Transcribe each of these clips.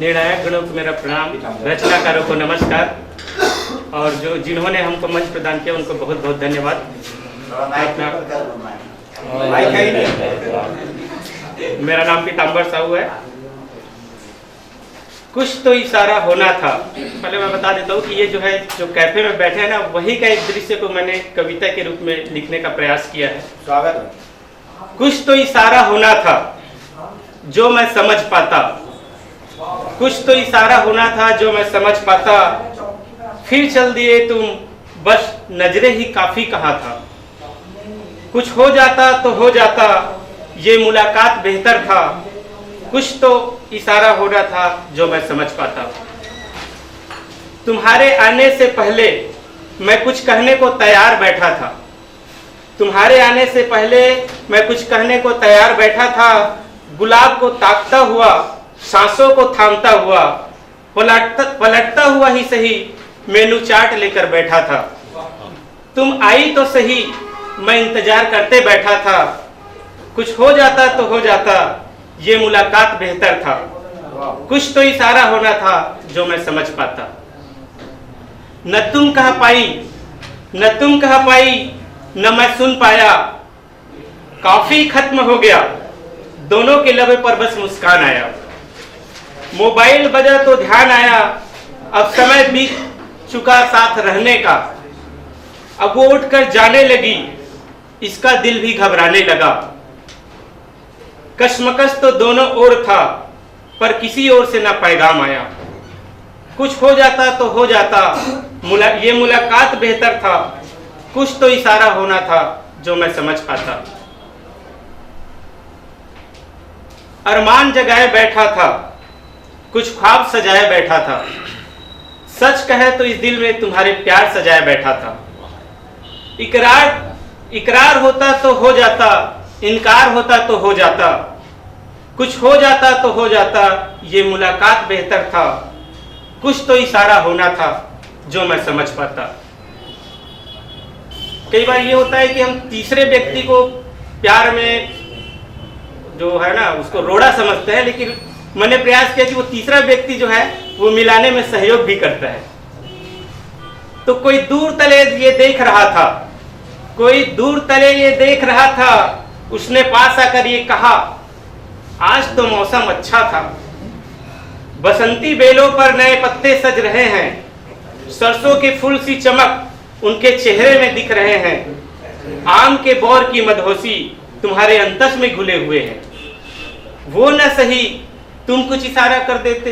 निर्णायक गणों को मेरा प्रणाम, रचनाकारों को नमस्कार, और जो जिन्होंने हमको मंच प्रदान किया उनको बहुत बहुत धन्यवाद। मेरा नाम पीताम्बर साहू है। कुछ तो इशारा होना था। पहले मैं बता देता हूँ कि ये जो है, जो कैफे में बैठे हैं ना, वही का एक दृश्य को मैंने कविता के रूप में लिखने का प्रयास किया है। स्वागत है। कुछ तो इशारा होना था जो मैं समझ पाता, कुछ तो इशारा होना था जो मैं समझ पाता, फिर चल दिए तुम, बस नजरे ही काफी कहा था। कुछ हो जाता तो हो जाता, ये मुलाकात बेहतर था, कुछ तो इशारा होना था जो मैं समझ पाता। तुम्हारे आने से पहले मैं कुछ कहने को तैयार बैठा था, तुम्हारे आने से पहले मैं कुछ कहने को तैयार बैठा था। गुलाब को ताकता हुआ, सांसों को थामता हुआ, पलटता हुआ ही सही, मेनू चार्ट लेकर बैठा था। तुम आई तो सही, मैं इंतजार करते बैठा था। कुछ हो जाता तो हो जाता, ये मुलाकात बेहतर था, कुछ तो इशारा होना था जो मैं समझ पाता। न तुम कह पाई, न तुम कह पाई, न मैं सुन पाया, काफी खत्म हो गया, दोनों के लबे पर बस मुस्कान आया। मोबाइल बजा तो ध्यान आया, अब समय बीत चुका साथ रहने का। अब वो उठकर जाने लगी, इसका दिल भी घबराने लगा। कश्मकश तो दोनों ओर था, पर किसी ओर से ना पैगाम आया। कुछ हो जाता तो हो जाता, ये मुलाकात बेहतर था, कुछ तो इशारा होना था जो मैं समझ पाता। अरमान जगाए बैठा था, कुछ ख्वाब सजाए बैठा था, सच कहे तो इस दिल में तुम्हारे प्यार सजाए बैठा था। इकरार होता तो हो जाता, इनकार होता तो हो जाता, कुछ हो जाता तो हो जाता, ये मुलाकात बेहतर था, कुछ तो इशारा होना था जो मैं समझ पाता। कई बार ये होता है कि हम तीसरे व्यक्ति को प्यार में जो है ना उसको रोड़ा समझते हैं, लेकिन मैंने प्रयास किया कि वो तीसरा व्यक्ति जो है वो मिलाने में सहयोग भी करता है। तो कोई दूर तले ये देख रहा था, कोई दूर तले ये देख रहा था, उसने पास आकर ये कहा, आज तो मौसम अच्छा था, बसंती बेलों पर नए पत्ते सज रहे हैं, सरसों के फूल सी चमक उनके चेहरे में दिख रहे हैं, आम के बौर की मदहोशी तुम्हारे अंतस में घुले हुए हैं। वो न सही तुम कुछ इशारा कर देते,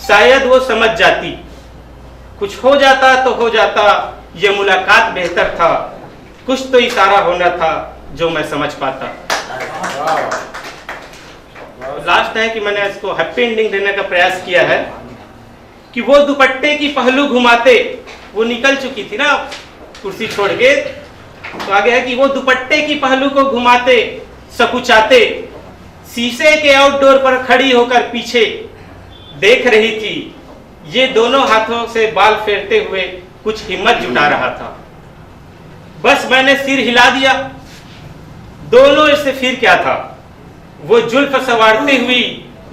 शायद वो समझ जाती। कुछ हो जाता तो हो जाता, ये मुलाकात बेहतर था, कुछ तो इशारा होना था जो मैं समझ पाता। लास्ट है कि मैंने इसको हैप्पी एंडिंग देने का प्रयास किया है कि वो दुपट्टे की पहलू घुमाते, वो निकल चुकी थी ना कुर्सी छोड़ के, तो आगे है कि वो दुपट्टे की पहलू को घुमाते सकुचाते, शीशे के आउटडोर पर खड़ी होकर पीछे देख रही थी, ये दोनों हाथों से बाल फेरते हुए कुछ हिम्मत जुटा रहा था। बस मैंने सिर हिला दिया, दोनों इससे फिर क्या था। वो जुल्फ संवारती हुई,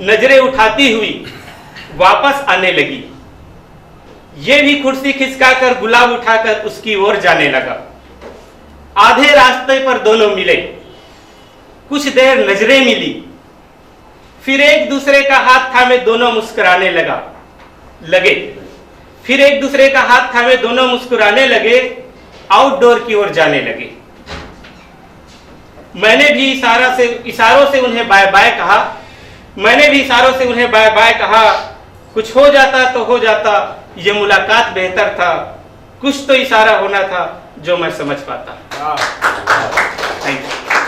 नजरें उठाती हुई वापस आने लगी, ये भी कुर्सी खिसकाकर गुलाब उठाकर उसकी ओर जाने लगा। आधे रास्ते पर दोनों मिले, कुछ देर नजरें मिली, फिर एक दूसरे का हाथ थामे दोनों मुस्कुराने लगे, फिर एक दूसरे का हाथ थामे दोनों मुस्कुराने लगे, आउटडोर की ओर जाने लगे। मैंने भी इशारों से उन्हें बाय बाय कहा, मैंने भी इशारों से उन्हें बाय बाय कहा। कुछ हो जाता तो हो जाता, ये मुलाकात बेहतर था, कुछ तो इशारा होना था जो मैं समझ पाता। Thank you.